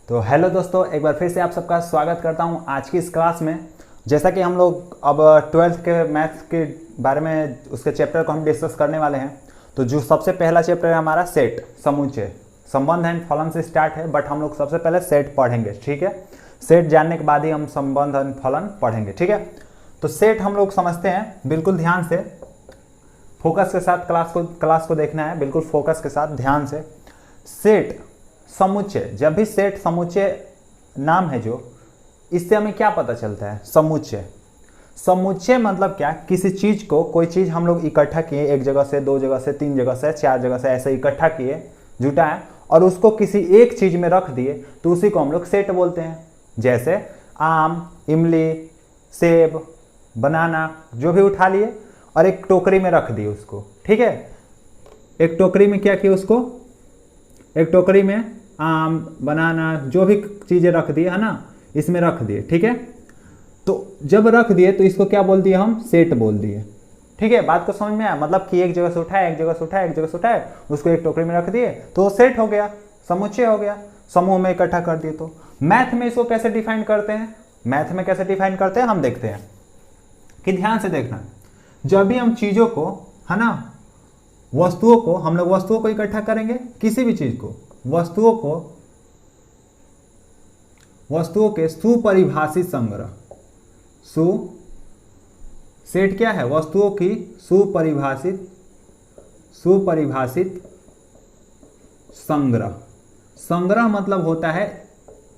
तो हेलो दोस्तों, एक बार फिर से आप सबका स्वागत करता हूं आज की इस क्लास में। जैसा कि हम लोग अब 12th के मैथ्स के बारे में उसके चैप्टर को हम डिस्कस करने वाले हैं। तो जो सबसे पहला चैप्टर है हमारा सेट, समुच्चय, संबंध एंड फलन से स्टार्ट है, बट हम लोग सबसे पहले सेट पढ़ेंगे। ठीक है, सेट जानने के बाद ही हम संबंध एंड फलन पढ़ेंगे। ठीक है, तो सेट हम लोग समझते हैं, बिल्कुल ध्यान से फोकस के साथ क्लास को देखना है, बिल्कुल फोकस के साथ ध्यान से। सेट समुच्चय, जब भी सेट समुच्चय नाम है जो, इससे हमें क्या पता चलता है? समुच्चय। समुच्चय मतलब क्या? किसी चीज को, कोई चीज हम लोग इकट्ठा किए, एक जगह से, दो जगह से, तीन जगह से, चार जगह से, ऐसे इकट्ठा किए, जुटाए और उसको किसी एक चीज में रख दिए, तो उसी को हम लोग सेट बोलते हैं। जैसे आम, इमली, सेब, बनाना, जो भी उठा लिए और एक टोकरी में रख दिए उसको। ठीक है, एक टोकरी में क्या किया उसको? एक टोकरी में आम, बनाना, जो भी चीजें रख दिए है ना, इसमें रख दिए। ठीक है, तो जब रख दिए तो इसको क्या बोल दिए हम? सेट बोल दिए। ठीक है, बात को समझ में आया? मतलब कि एक जगह से उठाए, एक जगह से उठाए, एक जगह से उठाए, उसको एक टोकरी में रख दिए तो सेट हो गया, समुच्चय हो गया, समूह में इकट्ठा कर दिए। तो मैथ में इसको कैसे डिफाइन करते हैं? मैथ में कैसे डिफाइन करते हैं हम देखते हैं कि ध्यान से देखना। जब भी हम चीजों को, है ना, वस्तुओं को, हम लोग वस्तुओं को इकट्ठा करेंगे, किसी भी चीज को, वस्तुओं के सुपरिभाषित संग्रह। सेट क्या है? वस्तुओं की सुपरिभाषित संग्रह। संग्रह मतलब होता है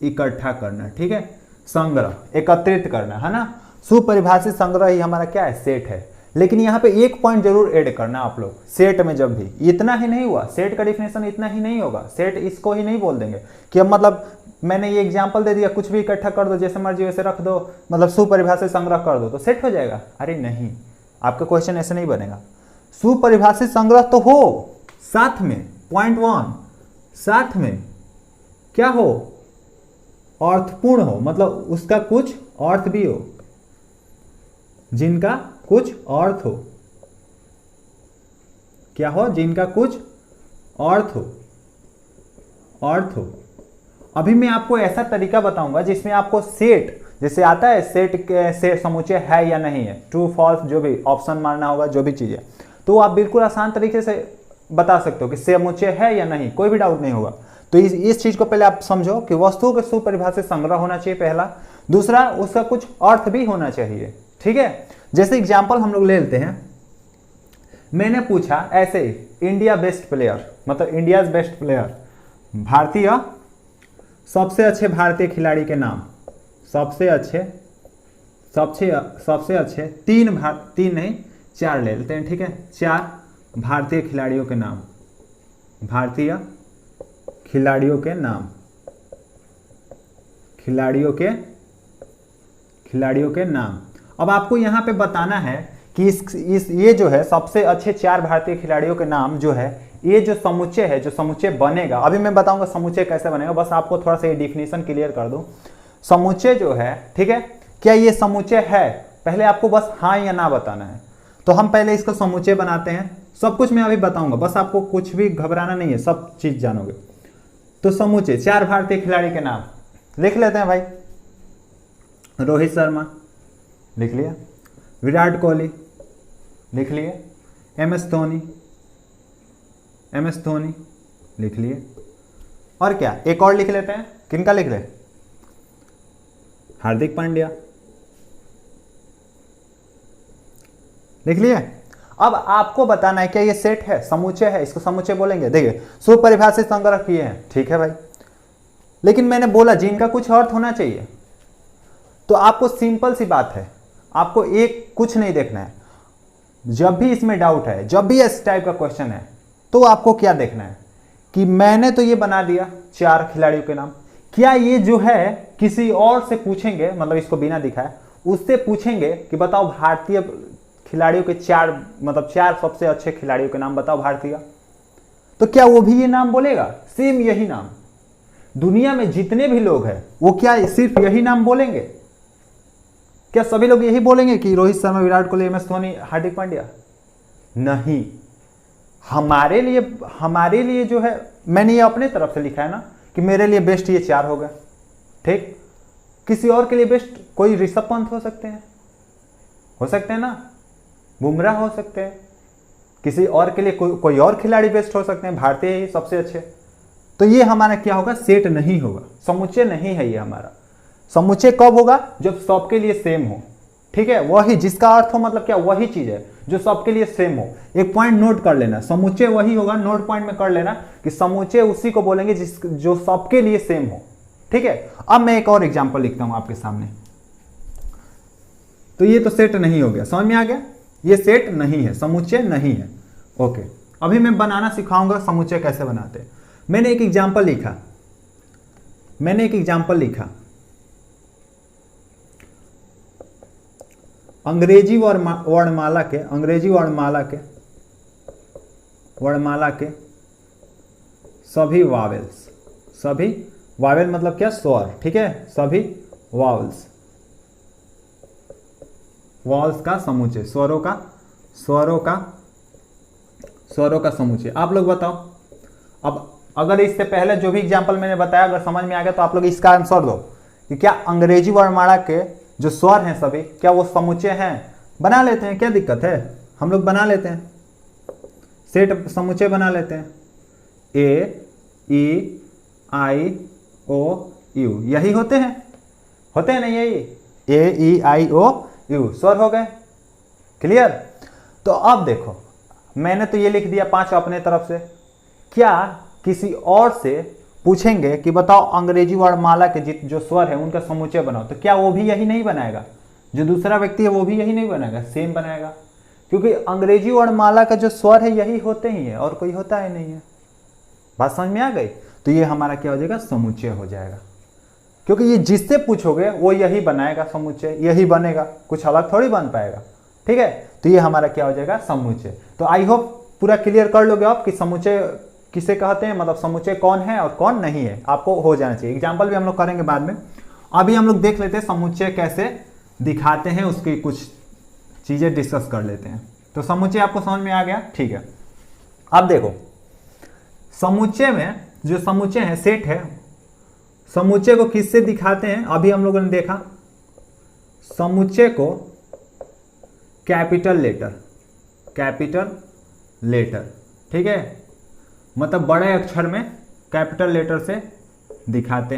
इकट्ठा करना। ठीक है, संग्रह, एकत्रित करना, है ना। सुपरिभाषित संग्रह ही हमारा क्या है? सेट है। लेकिन यहाँ पे एक पॉइंट जरूर ऐड करना आप लोग, सेट में जब भी, इतना ही नहीं हुआ, सेट का डिफिनेशन इतना ही नहीं होगा। सेट इसको ही नहीं बोल देंगे कि अब मतलब मैंने ये एग्जांपल दे दिया, कुछ भी इकट्ठा कर दो, जैसे मर्जी वैसे रख दो, मतलब सुपरिभाषित संग्रह कर दो तो सेट हो जाएगा। अरे नहीं, आपका क्वेश्चन ऐसे नहीं बनेगा। सुपरिभाषित संग्रह तो हो, साथ में पॉइंट 1, साथ में क्या हो? अर्थपूर्ण हो, मतलब उसका कुछ अर्थ भी हो, जिनका कुछ अर्थ हो। क्या हो? जिनका कुछ अर्थ हो। अभी मैं आपको ऐसा तरीका बताऊंगा जिसमें आपको सेट, जैसे आता है सेट से समुच्चय है या नहीं है, ट्रू फॉल्स, जो भी ऑप्शन मारना होगा, जो भी चीज है, तो आप बिल्कुल आसान तरीके से बता सकते हो कि समुच्चय है या नहीं, कोई भी डाउट नहीं होगा। तो इस चीज को पहले आप समझो कि वस्तुओं के सुपरिभाषित संग्रह होना चाहिए पहला। दूसरा, उसका कुछ अर्थ भी होना चाहिए। ठीक है, जैसे एग्जाम्पल हम लोग ले लेते हैं, मैंने पूछा ऐसे, इंडिया बेस्ट प्लेयर, मतलब इंडिया बेस्ट प्लेयर, भारतीय सबसे अच्छे भारतीय खिलाड़ी के नाम, सबसे अच्छे तीन नहीं, चार ले लेते हैं। ठीक है, 4 भारतीय खिलाड़ियों के नाम, भारतीय खिलाड़ियों के नाम, खिलाड़ियों के नाम। अब आपको यहां पे बताना है कि ये जो है सबसे अच्छे 4 भारतीय खिलाड़ियों के नाम जो है, ये जो समुच्चय है, जो समुच्चय बनेगा, अभी मैं बताऊंगा समुच्चय कैसे बनेगा, बस आपको थोड़ा सा ये डिफिनेशन क्लियर कर दूं। समुच्चय जो है, ठीक है, क्या ये समुच्चय है? पहले आपको बस हाँ या ना बताना है। तो हम पहले इसका समुच्चय बनाते हैं, सब कुछ मैं अभी बताऊंगा, बस आपको कुछ भी घबराना नहीं है, सब चीज जानोगे। तो समुच्चय, 4 भारतीय खिलाड़ी के नाम लिख लेते हैं भाई। रोहित शर्मा लिख लिया, विराट कोहली लिख लिए, एम एस धोनी लिख लिए, और क्या एक और लिख लेते हैं, किनका लिख ले? हार्दिक पांड्या लिख लिए। अब आपको बताना है क्या ये सेट है, समुच्चय है, इसको समुच्चय बोलेंगे। देखिए, सुपरिभाषित संग्रह किए हैं, ठीक है भाई, लेकिन मैंने बोला जिनका कुछ अर्थ होना चाहिए। तो आपको सिंपल सी बात है, आपको एक कुछ नहीं देखना है। जब भी इसमें डाउट है, जब भी इस टाइप का क्वेश्चन है, तो आपको क्या देखना है कि मैंने तो ये बना दिया 4 खिलाड़ियों के नाम, क्या ये जो है किसी और से पूछेंगे, मतलब इसको बिना दिखाए उससे पूछेंगे कि बताओ भारतीय खिलाड़ियों के 4, मतलब 4 सबसे अच्छे खिलाड़ियों के नाम बताओ भारतीय, तो क्या वो भी ये नाम बोलेगा? सेम यही नाम। दुनिया में जितने भी लोग हैं वो क्या सिर्फ यही नाम बोलेंगे? क्या सभी लोग यही बोलेंगे कि रोहित शर्मा, विराट कोहली, एम एस धोनी, हार्दिक पांड्या? नहीं, हमारे लिए जो है, मैंने ये अपने तरफ से लिखा है ना कि मेरे लिए बेस्ट ये 4 हो गए, ठीक। किसी और के लिए बेस्ट कोई ऋषभ पंत हो सकते हैं, ना, बुमराह हो सकते हैं, किसी और के लिए कोई और खिलाड़ी बेस्ट हो सकते हैं, भारतीय ही सबसे अच्छे। तो ये हमारा क्या होगा, सेट नहीं होगा, समुच्चय नहीं है ये हमारा। समुच्चय कब होगा, जब सबके लिए सेम हो, ठीक है। वही जिसका अर्थ हो मतलब क्या, वही चीज है जो सबके लिए सेम हो। एक पॉइंट नोट कर लेना, समुच्चय वही होगा, नोट पॉइंट में कर लेना कि समुच्चय उसी को बोलेंगे जो सबके लिए सेम हो, ठीक है। अब मैं एक और एग्जांपल लिखता हूं आपके सामने। तो ये तो सेट नहीं हो गया, समझ में आ गया, ये सेट नहीं है, समुच्चय नहीं है। ओके, अभी मैं बनाना सिखाऊंगा समुच्चय कैसे बनाते हैं। मैंने एक एग्जांपल लिखा, अंग्रेजी वर्णमाला के सभी वावेल मतलब क्या, स्वर, ठीक है, सभी वॉल्स का समुच्चय, स्वरों का समुच्चय। आप लोग बताओ। अब अगर इससे पहले जो भी एग्जांपल मैंने बताया अगर समझ में आ गया तो आप लोग इसका आंसर दो कि क्या अंग्रेजी वर्णमाला के जो स्वर हैं सभी, क्या वो समुच्चय हैं। बना लेते हैं, क्या दिक्कत है, हम लोग बना लेते हैं, सेट समुच्चय बना लेते हैं। ए ई आई ओ यू, यही होते हैं ना, यही ए ई आई ओ यू स्वर हो गए, क्लियर। तो अब देखो, मैंने तो ये लिख दिया 5 अपने तरफ से। क्या किसी और से पूछेंगे कि बताओ अंग्रेजी वर्णमाला के जो स्वर है उनका समुच्चय बनाओ, तो क्या वो भी यही नहीं बनाएगा, जो दूसरा व्यक्ति है वो भी यही नहीं बनाएगा, सेम बनाएगा, क्योंकि अंग्रेजी वर्णमाला का जो स्वर है यही होते ही है और कोई होता ही नहीं है। बात समझ में आ गई। तो ये हमारा क्या हो जाएगा, समुच्चय हो जाएगा, क्योंकि ये जिससे पूछोगे वो यही बनाएगा समुच्चय, यही बनेगा, कुछ अलग थोड़ी बन पाएगा, ठीक है। तो ये हमारा क्या हो जाएगा, समुच्चय। तो आई होप पूरा क्लियर कर लोगे आप कि समुच्चय किसे कहते हैं, मतलब समुच्चय कौन है और कौन नहीं है, आपको हो जाना चाहिए। एग्जाम्पल भी हम लोग करेंगे बाद में। अभी हम लोग देख लेते हैं समुच्चय कैसे दिखाते हैं, उसकी कुछ चीजें डिस्कस कर लेते हैं। तो समुच्चय आपको समझ में आ गया, ठीक है। अब देखो, समुच्चय में जो समुच्चय है, सेट है, समुच्चय को किससे दिखाते हैं। अभी हम लोगों ने देखा समुच्चय को कैपिटल लेटर, ठीक है, मतलब बड़े अक्षर में कैपिटल लेटर से दिखाते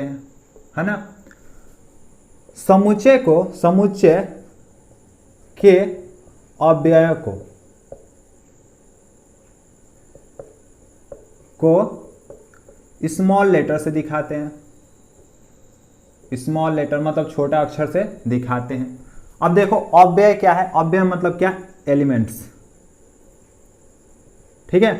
हैं, है ना। समुच्चय के अव्यय को स्मॉल लेटर से दिखाते हैं, स्मॉल लेटर मतलब छोटा अक्षर से दिखाते हैं। अब देखो अव्यय क्या है, अव्यय मतलब क्या, एलिमेंट्स, ठीक है।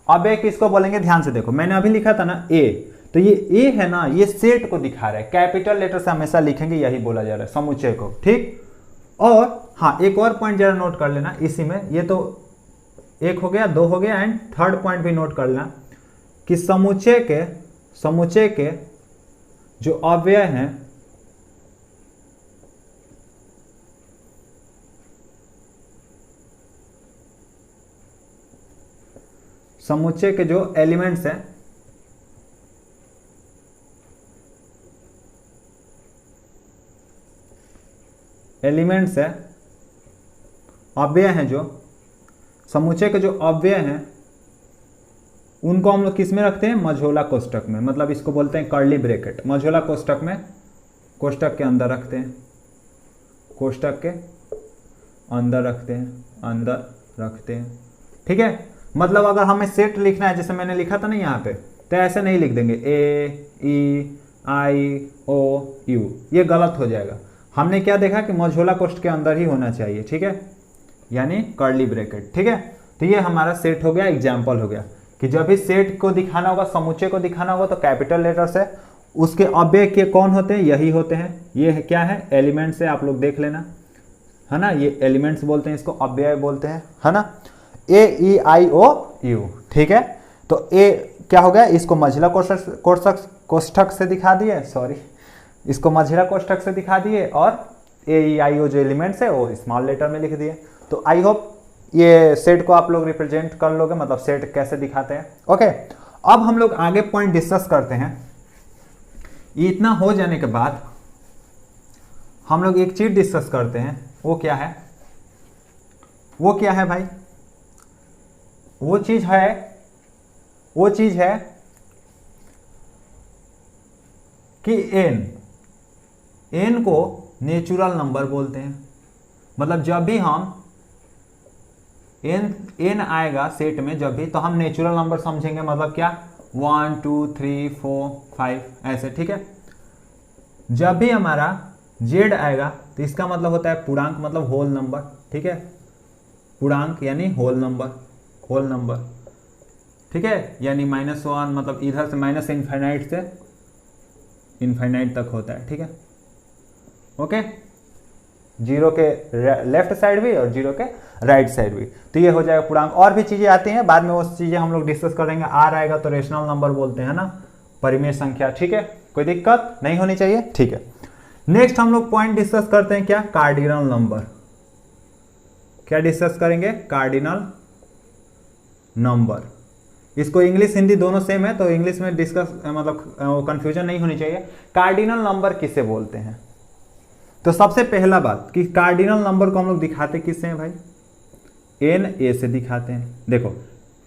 अव्यय किसको बोलेंगे, ध्यान से देखो, मैंने अभी लिखा था ना ए, तो ये ए है ना, ये सेट को दिखा रहा है, कैपिटल लेटर से हमेशा लिखेंगे, यही बोला जा रहा है समुच्चय को, ठीक। और हाँ, एक और पॉइंट जरा नोट कर लेना इसी में, ये तो 1 हो गया, 2 हो गया, एंड थर्ड पॉइंट भी नोट कर लेना कि समुच्चय के जो अव्यय हैं समुच्चय के जो एलिमेंट्स हैं अव्यय हैं, जो समुच्चय के जो अव्यय हैं उनको हम लोग किस में रखते हैं, मझोला कोष्ठक में, मतलब इसको बोलते हैं कर्ली ब्रैकेट। मझोला कोष्ठक में, कोष्ठक के अंदर रखते हैं, कोष्ठक के अंदर रखते हैं, ठीक है। मतलब अगर हमें सेट लिखना है, जैसे मैंने लिखा था ना यहाँ पे, तो ऐसे नहीं लिख देंगे ए ई आई ओ यू, ये गलत हो जाएगा। हमने क्या देखा कि मझोला कोष्ठक के अंदर ही होना चाहिए, ठीक है, यानी कर्ली ब्रैकेट, ठीक है। तो ये हमारा सेट हो गया, एग्जाम्पल हो गया कि जब भी सेट को दिखाना होगा, समुच्चय को दिखाना होगा, तो कैपिटल लेटर से, उसके अव्यय के कौन होते हैं, यही होते हैं। ये क्या है, एलिमेंट्स है, आप लोग देख लेना, है ना, ये एलिमेंट्स बोलते हैं, इसको अव्यय बोलते हैं, है ना, ए ई आई ओ यू, ठीक है। तो ए क्या हो गया, इसको मझिला कोष्ठक से दिखा दिए, इसको मझिला कोष्ठक से दिखा दिए, और ए ई आई ओ जो एलिमेंट्स है वो स्मॉल लेटर में लिख दिए। तो आई होप ये सेट को आप लोग रिप्रेजेंट कर लोगे, मतलब सेट कैसे दिखाते हैं। ओके, अब हम लोग आगे पॉइंट डिस्कस करते हैं। ये इतना हो जाने के बाद हम लोग एक चीज डिस्कस करते हैं, वो क्या है, वो क्या है भाई, वो चीज है कि n को नेचुरल नंबर बोलते हैं। मतलब जब भी हम n आएगा सेट में जब भी, तो हम नेचुरल नंबर समझेंगे। मतलब क्या, 1 2 3 4 5 ऐसे, ठीक है। जब भी हमारा z आएगा तो इसका मतलब होता है पूर्णांक, मतलब होल नंबर, ठीक है। पूर्णांक यानी होल नंबर, ठीक है। यानी -1 मतलब इधर से माइनस इनफाइनाइट से इनफाइनाइट तक होता है, ठीक है। ओके, जीरो के लेफ्ट साइड भी और जीरो के राइट साइड भी, तो ये हो जाएगा पूर्णांक। और भी चीजें आती हैं बाद में, वो चीजें हम लोग डिस्कस करेंगे। आर आएगा तो रेशनल नंबर बोलते हैं ना, परिमेय संख्या, ठीक है। कोई दिक्कत नहीं होनी चाहिए, ठीक है। नेक्स्ट हम लोग पॉइंट डिस्कस करते हैं, क्या, कार्डिनल नंबर। क्या डिस्कस करेंगे, कार्डिनल नंबर। इसको इंग्लिश हिंदी दोनों सेम है, तो इंग्लिश में डिस्कस मतलब कंफ्यूजन नहीं होनी चाहिए। कार्डिनल नंबर किसे बोलते हैं, तो सबसे पहला बात कि कार्डिनल नंबर को हम लोग दिखाते किससे हैं भाई, एन ए से दिखाते हैं। देखो,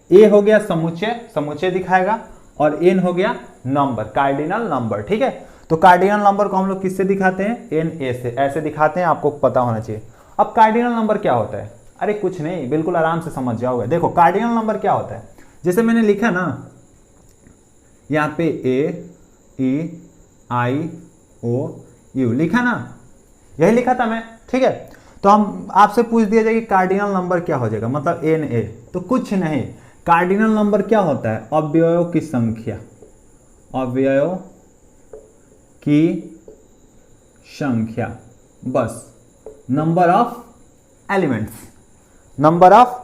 ए हो गया समुच्चय दिखाएगा, और एन हो गया नंबर, कार्डिनल नंबर, ठीक है। तो कार्डिनल नंबर को हम लोग किससे दिखाते हैं, एन ए से, ऐसे दिखाते हैं, आपको पता होना चाहिए। अब कार्डिनल नंबर क्या होता है, अरे कुछ नहीं, बिल्कुल आराम से समझ जाओगे। देखो कार्डिनल नंबर क्या होता है, जैसे मैंने लिखा ना यहाँ पे A-E-I-O-U लिखा ना, यही लिखा था मैं, ठीक है। तो हम आपसे पूछ दिया जाए कि कार्डिनल नंबर क्या हो जाएगा, मतलब Na, तो कुछ नहीं, कार्डिनल नंबर क्या होता है, अवयवों की संख्या, अवयवों की संख्या, बस, नंबर ऑफ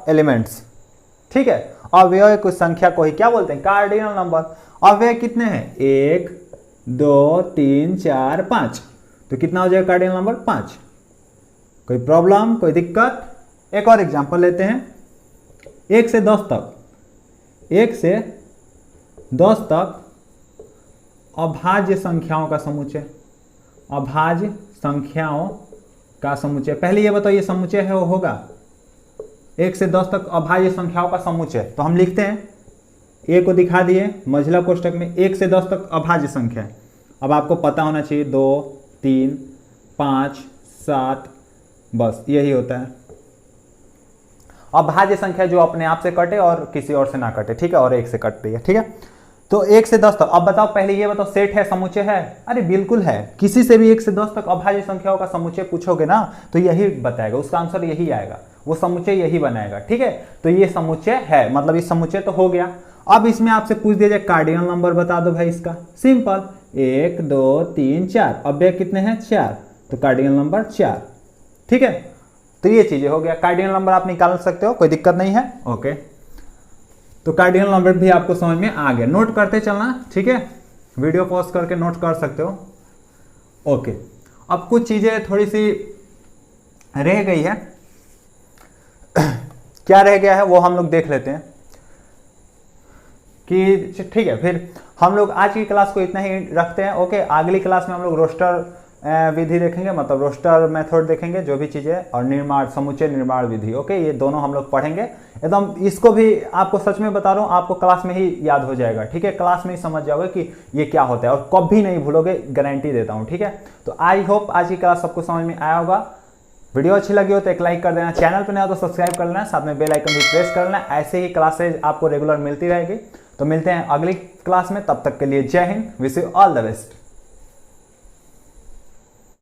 एलिमेंट्स, ठीक है। अवयव की संख्या को ही क्या बोलते हैं, कार्डिनल नंबर। अवयव कितने हैं, 1 2 3 4 5, तो कितना हो जाएगा कार्डिनल नंबर, 5। कोई प्रॉब्लम, कोई दिक्कत। एक और एग्जांपल लेते हैं, 1 से 10 तक अभाज्य संख्याओं का समुच्चय, पहले ये बताओ ये समुच्चय है, वो होगा 1 से 10 तक अभाज्य संख्याओं का समुच्चय। तो हम लिखते हैं, ए को दिखा दिए मझला कोष्ठक में, 1 से 10 तक अभाज्य संख्या है। अब आपको पता होना चाहिए 2 3 5 7, बस यही होता है अभाज्य संख्या, जो अपने आप से कटे और किसी और से ना कटे, ठीक है, और 1 से कटती है, ठीक है। तो 1 से 10 तक, अब बताओ, पहले ये बताओ सेट है, समुच्चय है, अरे बिल्कुल है। किसी से भी 1 से 10 तक अभाज्य संख्याओं का समुच्चय पूछोगे ना, तो यही बताएगा, उसका आंसर यही आएगा, वो समुच्चय यही बनाएगा, ठीक है। तो ये समुच्चय है, मतलब इस समुच्चय तो हो गया। अब इसमें आपसे पूछ दिया जाए कार्डिनल नंबर बता दो भाई इसका, सिंपल, 1 2 3 4, अवयव कितने हैं, 4, तो कार्डिनल नंबर 4, ठीक है। तो ये चीजें हो गया, कार्डिनल नंबर आप निकाल सकते हो, कोई दिक्कत नहीं है। ओके, तो कार्डिनल नंबर भी आपको समझ में आ गया, नोट करते चलना, ठीक है। वीडियो पॉज करके नोट कर सकते हो। ओके, अब कुछ चीजें थोड़ी सी रह गई है, क्या रह गया है वो हम लोग देख लेते हैं कि, ठीक है। फिर हम लोग आज की क्लास को इतना ही रखते हैं। ओके, अगली क्लास में हम लोग रोस्टर विधि देखेंगे, मतलब रोस्टर मेथड देखेंगे, जो भी चीजें, और निर्माण, समुच्चय निर्माण विधि। ओके, ये दोनों हम लोग पढ़ेंगे एकदम। इसको भी आपको सच में बता रहा हूँ, आपको क्लास में ही याद हो जाएगा, ठीक है। क्लास में ही समझ जाओगे कि ये क्या होता है, और कभी नहीं भूलोगे, गारंटी देता हूँ, ठीक है। तो आई होप आज की क्लास सबको समझ में आया होगा। वीडियो अच्छी लगी हो तो एक लाइक कर देना, चैनल पर नया हो तो सब्सक्राइब कर लेना, साथ में बेल आइकन भी प्रेस कर लेना। ऐसे ही क्लासेज आपको रेगुलर मिलती रहेगी। तो मिलते हैं अगली क्लास में, तब तक के लिए जय Hind, wish you all the best.